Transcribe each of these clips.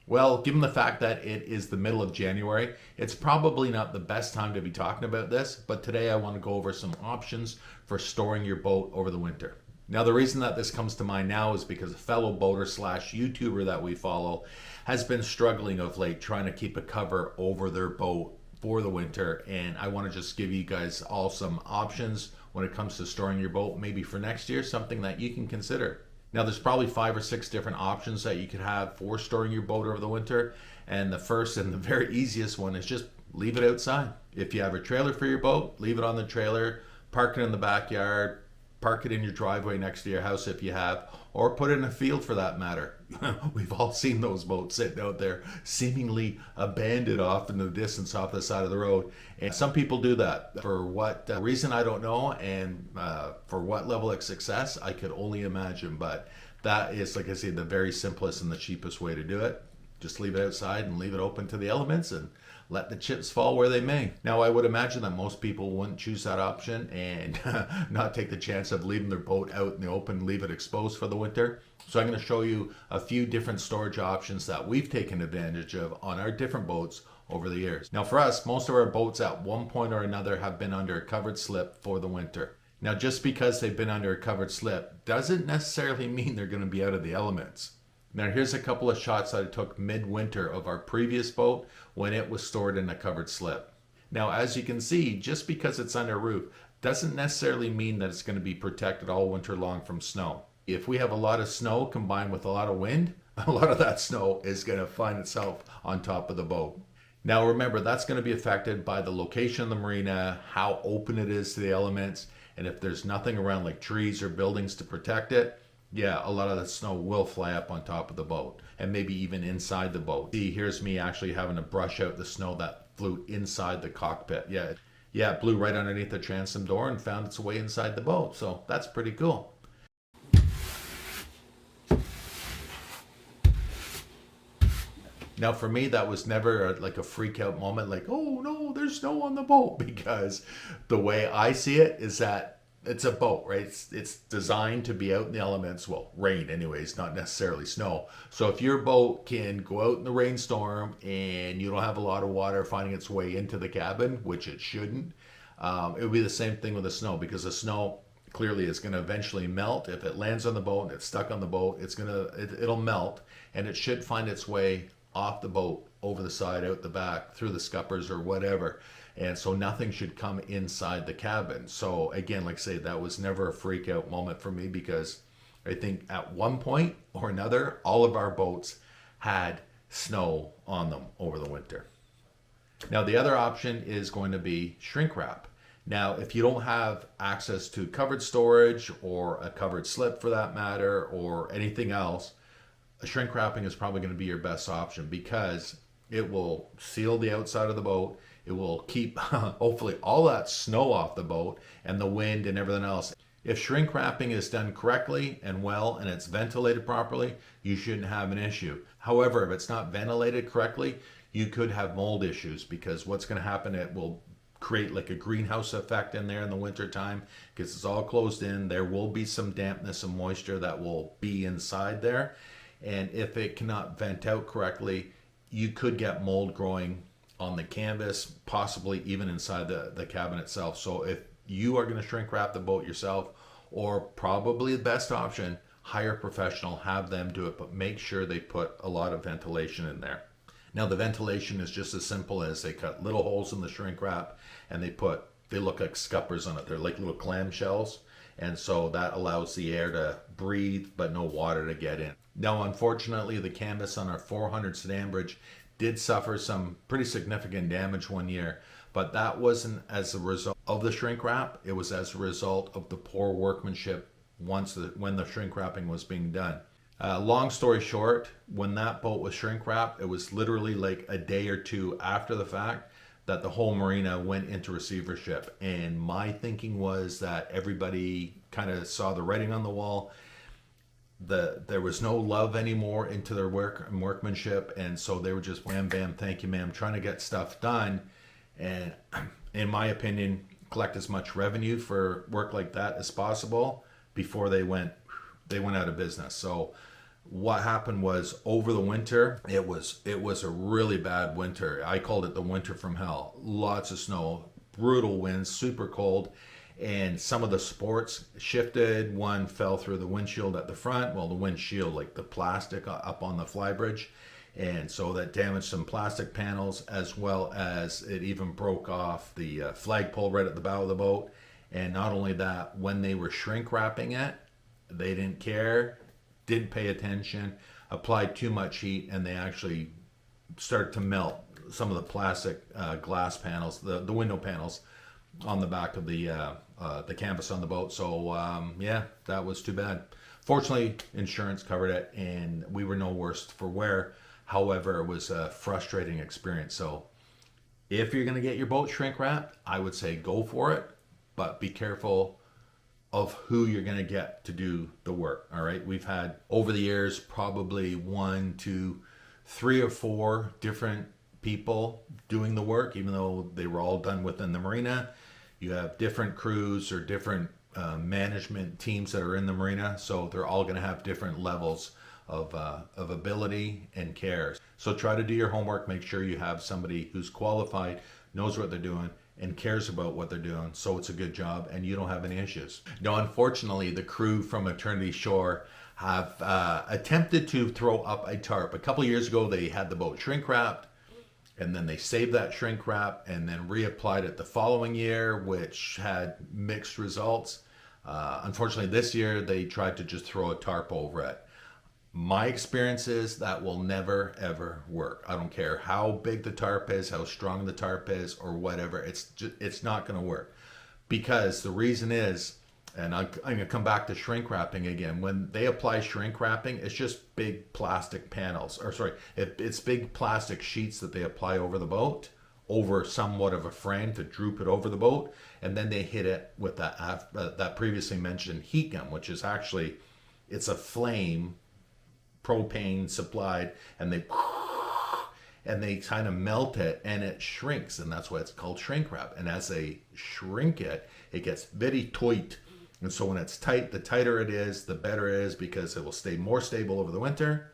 Well, given the fact that it is the middle of January, it's probably not the best time to be talking about this, but today I want to go over some options for storing your boat over the winter. Now, the reason that this comes to mind now is because a fellow boater slash YouTuber that we follow has been struggling of late trying to keep a cover over their boat for the winter, and I want to just give you guys all some options when it comes to storing your boat, maybe for next year, something that you can consider. Now, there's probably 5 or 6 different options that you could have for storing your boat over the winter. And the first and the very easiest one is just leave it outside. If you have a trailer for your boat, leave it on the trailer, park it in the backyard, park it in your driveway next to your house if you have, or put it in a field for that matter. We've all seen those boats sitting out there seemingly abandoned off in the distance off the side of the road. And some people do that. For what reason, I don't know, and for what level of success, I could only imagine. But that is, like I say, the very simplest and the cheapest way to do it. Just leave it outside and leave it open to the elements and let the chips fall where they may. Now, I would imagine that most people wouldn't choose that option and not take the chance of leaving their boat out in the open, leave it exposed for the winter. So I'm going to show you a few different storage options that we've taken advantage of on our different boats over the years. Now, for us, most of our boats at one point or another have been under a covered slip for the winter. Now, just because they've been under a covered slip doesn't necessarily mean they're going to be out of the elements. Now, here's a couple of shots that I took midwinter of our previous boat when it was stored in a covered slip. Now, as you can see, just because it's under a roof doesn't necessarily mean that it's going to be protected all winter long from snow. If we have a lot of snow combined with a lot of wind, a lot of that snow is going to find itself on top of the boat. Now, remember, that's going to be affected by the location of the marina, how open it is to the elements, and if there's nothing around like trees or buildings to protect it, yeah, a lot of the snow will fly up on top of the boat and maybe even inside the boat. See, here's me actually having to brush out the snow that flew inside the cockpit. Yeah, it blew right underneath the transom door and found its way inside the boat. So that's pretty cool. Now, for me, that was never like a freak out moment, like, oh no, there's snow on the boat, because the way I see it is that it's a boat, right? It's designed to be out in the elements. Well, rain anyways, not necessarily snow. So if your boat can go out in the rainstorm and you don't have a lot of water finding its way into the cabin, which it shouldn't, it would be the same thing with the snow, because the snow clearly is going to eventually melt. If it lands on the boat and it's stuck on the boat, it'll melt, and it should find its way off the boat, over the side, out the back, through the scuppers or whatever. And so nothing should come inside the cabin. So again, like I say, that was never a freak out moment for me, because I think at one point or another, all of our boats had snow on them over the winter. Now, the other option is going to be shrink wrap. Now, if you don't have access to covered storage or a covered slip for that matter, or anything else, shrink wrapping is probably going to be your best option, because it will seal the outside of the boat. It will keep hopefully all that snow off the boat and the wind and everything else. If shrink wrapping is done correctly and well, and it's ventilated properly, you shouldn't have an issue. However, if it's not ventilated correctly, you could have mold issues, because what's going to happen, it will create like a greenhouse effect in there in the winter time, because it's all closed in. There will be some dampness and moisture that will be inside there. And if it cannot vent out correctly, you could get mold growing on the canvas, possibly even inside the cabin itself. So if you are going to shrink wrap the boat yourself, or probably the best option, hire a professional, have them do it, but make sure they put a lot of ventilation in there. Now, the ventilation is just as simple as they cut little holes in the shrink wrap and they look like scuppers on it. They're like little clam shells. And so that allows the air to breathe, but no water to get in. Now, unfortunately, the canvas on our 400 sedan bridge did suffer some pretty significant damage one year, but that wasn't as a result of the shrink wrap. It was as a result of the poor workmanship when the shrink wrapping was being done. Long story short, when that boat was shrink wrapped, it was literally like a day or two after the fact that the whole marina went into receivership. And my thinking was that everybody kind of saw the writing on the wall. There was no love anymore into their work and workmanship, and so they were just wham bam, thank you ma'am, trying to get stuff done, and in my opinion, collect as much revenue for work like that as possible before they went out of business. So What happened was over the winter, it was a really bad winter. I called it the winter from hell. Lots of snow, brutal winds, super cold, and some of the sports shifted. One fell through the windshield at the front. Well, the windshield, like the plastic up on the flybridge, and so that damaged some plastic panels, as well as it even broke off the flagpole right at the bow of the boat. And not only that, when they were shrink wrapping it, they didn't care, didn't pay attention, applied too much heat, and they actually started to melt some of the plastic glass panels, the window panels on the back of the canvas on the boat. So yeah, that was too bad. Fortunately, insurance covered it, and we were no worse for wear. However, it was a frustrating experience. So if you're going to get your boat shrink wrapped, I would say go for it, but be careful of who you're going to get to do the work. All right. We've had over the years probably 1, 2, 3 or 4 different people doing the work, even though they were all done within the marina. You have different crews or different management teams that are in the marina, so they're all going to have different levels of ability and care. So try to do your homework. Make sure you have somebody who's qualified, knows what they're doing, and cares about what they're doing, so it's a good job and you don't have any issues. Now, unfortunately, the crew from Eternity Shore have attempted to throw up a tarp. A couple years ago, they had the boat shrink wrapped, and then they saved that shrink wrap and then reapplied it the following year, which had mixed results. Unfortunately, this year they tried to just throw a tarp over it. My experience is that will never ever work. I don't care how big the tarp is, how strong the tarp is, or whatever. It's not going to work, because the reason is, and I'm going to come back to shrink wrapping again. When they apply shrink wrapping, it's just big plastic panels, or sorry, it's big plastic sheets that they apply over the boat, over somewhat of a frame to droop it over the boat, and then they hit it with that previously mentioned heat gun, which is actually, it's a flame, propane supplied, and they kind of melt it and it shrinks, and that's why it's called shrink wrap. And as they shrink it, it gets very tight. And so when it's tight, the tighter it is, the better it is, because it will stay more stable over the winter,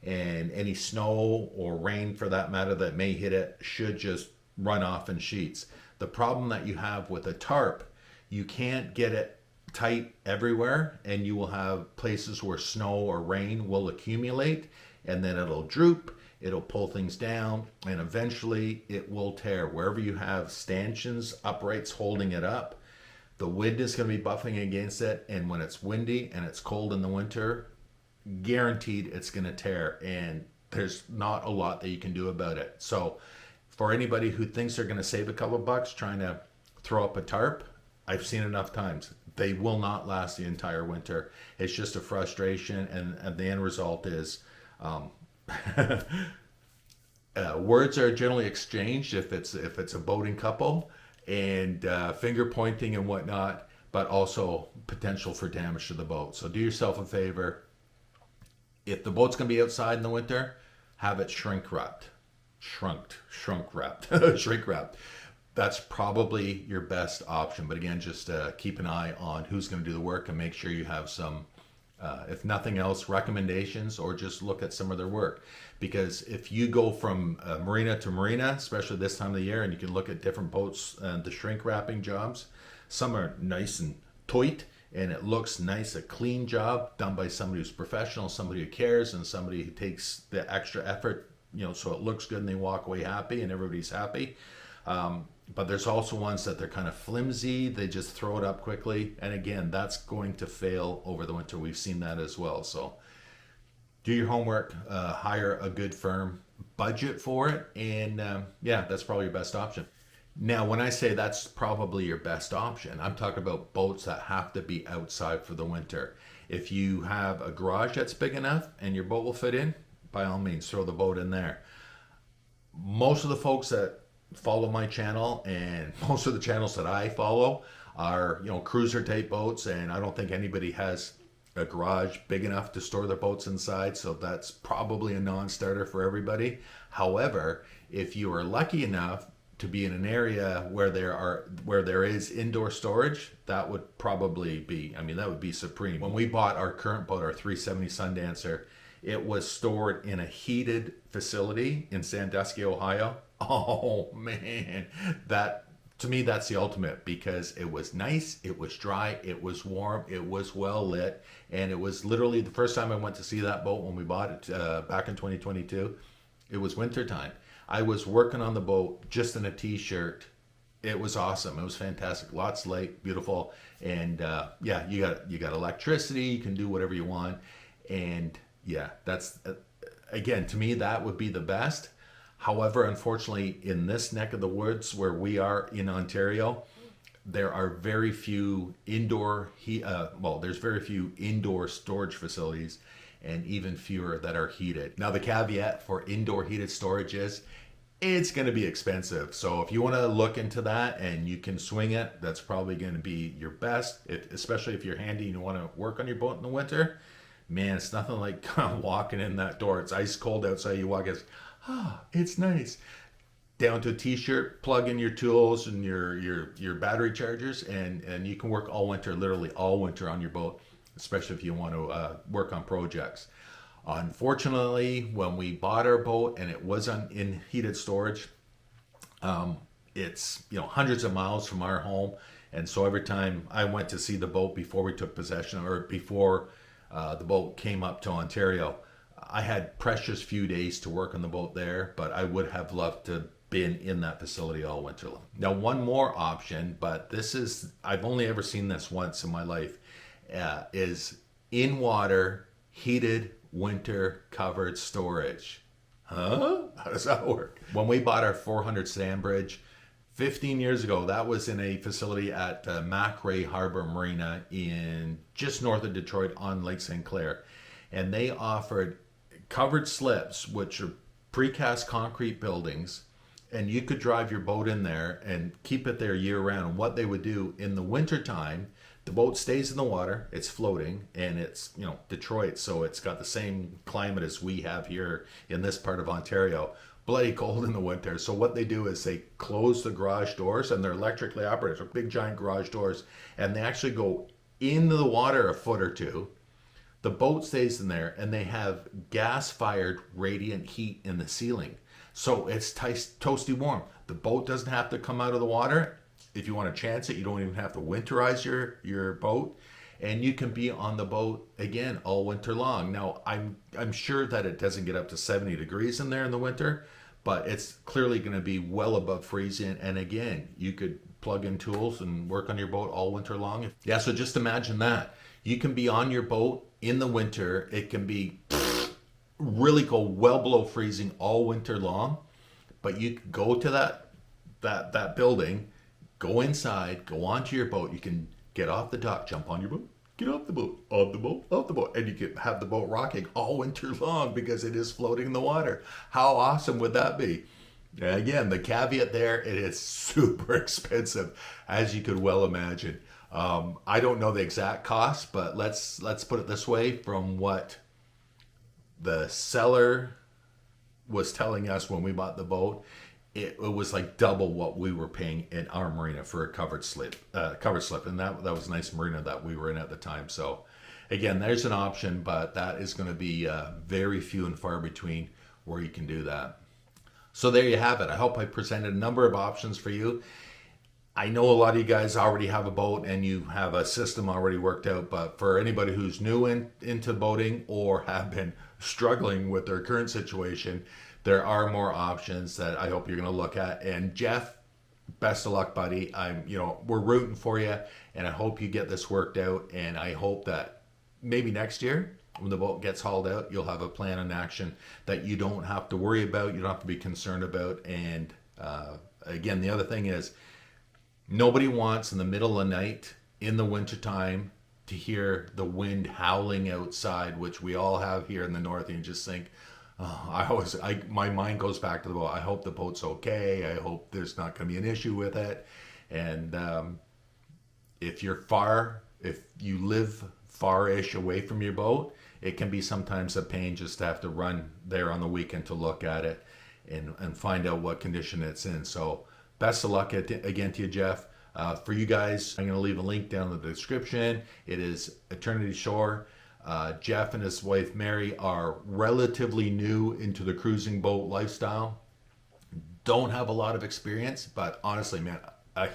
and any snow or rain for that matter that may hit it should just run off in sheets. The problem that you have with a tarp, you can't get it tight everywhere, and you will have places where snow or rain will accumulate, and then it'll droop, it'll pull things down, and eventually it will tear. Wherever you have stanchions, uprights holding it up, the wind is going to be buffing against it, and when it's windy and it's cold in the winter, guaranteed it's going to tear, and there's not a lot that you can do about it. So for anybody who thinks they're going to save a couple bucks trying to throw up a tarp, I've seen enough times. They will not last the entire winter. It's just a frustration, and the end result is words are generally exchanged if it's a boating couple, and finger pointing and whatnot, but also potential for damage to the boat. So do yourself a favor. If the boat's going to be outside in the winter, have it shrink wrapped. Shrink wrapped. That's probably your best option. But again, just keep an eye on who's going to do the work, and make sure you have some, if nothing else, recommendations, or just look at some of their work. Because if you go from marina to marina, especially this time of the year, and you can look at different boats and the shrink wrapping jobs, some are nice and tight, and it looks nice, a clean job done by somebody who's professional, somebody who cares, and somebody who takes the extra effort, so it looks good and they walk away happy and everybody's happy. But there's also ones that they're kind of flimsy, they just throw it up quickly, and again, that's going to fail over the winter. We've seen that as well. So do your homework, hire a good firm, budget for it, and yeah, that's probably your best option. Now, when I say that's probably your best option, I'm talking about boats that have to be outside for the winter. If you have a garage that's big enough and your boat will fit in, by all means, throw the boat in there. Most of the folks that follow my channel, and most of the channels that I follow, are cruiser type boats, and I don't think anybody has a garage big enough to store their boats inside, so that's probably a non-starter for everybody. However, if you are lucky enough to be in an area where there is indoor storage, that would probably be, that would be supreme. When we bought our current boat, our 370 Sundancer, It was stored in a heated facility in Sandusky, Ohio. Oh man, that to me that's the ultimate, because it was nice, it was dry, it was warm, it was well lit, and it was literally the first time I went to see that boat when we bought it back in 2022. It was winter time. I was working on the boat just in a t-shirt. It was awesome. It was fantastic. Lots of light, beautiful, and yeah, you got electricity. You can do whatever you want, and yeah, that's again, to me that would be the best. However, unfortunately, in this neck of the woods where we are in Ontario, there are very few there's very few indoor storage facilities, and even fewer that are heated. Now, the caveat for indoor heated storage is it's going to be expensive. So if you want to look into that and you can swing it, that's probably going to be your best, especially if you're handy and you want to work on your boat in the winter. Man, it's nothing like walking in that door. It's ice cold outside. You walk, it's nice. Down to a t-shirt, plug in your tools and your battery chargers, and you can work all winter, literally all winter on your boat, especially if you want to work on projects. Unfortunately, when we bought our boat and it was in heated storage, it's hundreds of miles from our home, and so every time I went to see the boat before we took possession, or before the boat came up to Ontario, I had precious few days to work on the boat there, but I would have loved to been in that facility all winter long. Now, one more option, but I've only ever seen this once in my life, is in water heated winter covered storage. Huh? How does that work? When we bought our 400 Sandbridge 15 years ago, that was in a facility at Macrae Harbor Marina in just north of Detroit on Lake St. Clair, and they offered covered slips, which are precast concrete buildings, and you could drive your boat in there and keep it there year round. And what they would do in the winter time, the boat stays in the water, it's floating, and it's Detroit, so it's got the same climate as we have here in this part of Ontario. Bloody cold in the winter. So what they do is they close the garage doors, and they're electrically operated, so big giant garage doors, and they actually go into the water a foot or two. The boat stays in there, and they have gas-fired radiant heat in the ceiling. So it's toasty warm. The boat doesn't have to come out of the water. If you want to chance it, you don't even have to winterize your boat, and you can be on the boat again all winter long. Now, I'm sure that it doesn't get up to 70 degrees in there in the winter, but it's clearly going to be well above freezing. And again, you could plug in tools and work on your boat all winter long. Yeah, so just imagine that. You can be on your boat in the winter. It can be really go well below freezing all winter long, but you can go to that building, go inside, go onto your boat. You can get off the dock, jump on your boat, get off the boat, on the boat, off the boat, and you can have the boat rocking all winter long because it is floating in the water. How awesome would that be? Again, the caveat there, it is super expensive, as you could well imagine. I don't know the exact cost, but let's put it this way: from what the seller was telling us when we bought the boat, it was like double what we were paying in our marina for a covered slip, and that was a nice marina that we were in at the time. So again, there's an option, but that is going to be very few and far between where you can do that. So there you have it. I hope I presented a number of options for you. I know a lot of you guys already have a boat and you have a system already worked out, but for anybody who's new into boating or have been struggling with their current situation, there are more options that I hope you're going to look at. And Jeff, best of luck, buddy. We're rooting for you, and I hope you get this worked out. And I hope that maybe next year, when the boat gets hauled out, you'll have a plan in action that you don't have to worry about, you don't have to be concerned about. And again, the other thing is, nobody wants in the middle of the night in the wintertime to hear the wind howling outside, which we all have here in the north, and you just think, my mind goes back to the boat. I hope the boat's okay. I hope there's not going to be an issue with it. And if you live far-ish away from your boat, it can be sometimes a pain just to have to run there on the weekend to look at it and find out what condition it's in. So best of luck again to you, Jeff. For you guys, I'm going to leave a link down in the description. It is Eternity Shore. Jeff and his wife Mary are relatively new into the cruising boat lifestyle. Don't have a lot of experience, but honestly, man, I,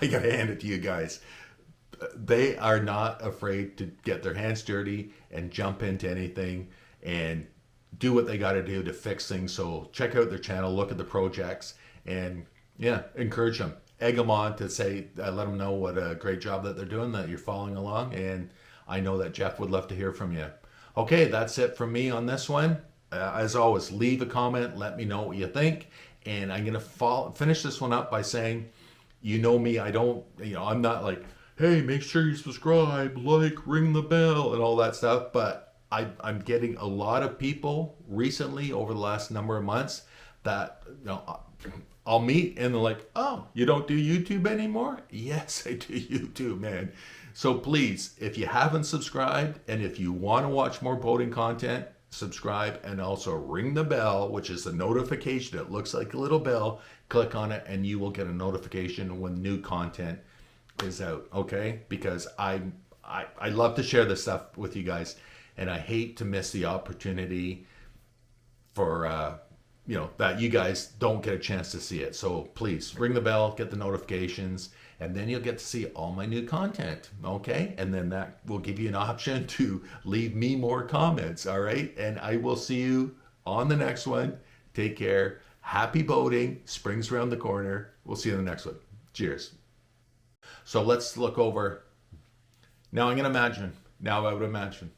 I gotta hand it to you guys. They are not afraid to get their hands dirty and jump into anything and do what they got to do to fix things. So check out their channel, look at the projects, and yeah, encourage them, egg them on to say, let them know what a great job that they're doing, that you're following along. And I know that Jeff would love to hear from you. Okay, that's it from me on this one. As always, leave a comment, let me know what you think. And I'm going to finish this one up by saying, you know me, I don't, I'm not like, hey, make sure you subscribe, like, ring the bell, and all that stuff. But I'm getting a lot of people recently over the last number of months that, I'll meet and they're like, oh, you don't do YouTube anymore? Yes, I do YouTube, man. So please, if you haven't subscribed and if you want to watch more boating content, subscribe and also ring the bell, which is the notification. It looks like a little bell. Click on it and you will get a notification when new content is out, okay? Because I love to share this stuff with you guys, and I hate to miss the opportunity for that you guys don't get a chance to see it. So please ring the bell, get the notifications, and then you'll get to see all my new content, okay? And then that will give you an option to leave me more comments, all right? And I will see you on the next one. Take care. Happy boating. Spring's around the corner. We'll see you in the next one. Cheers. So let's look over. Now I would imagine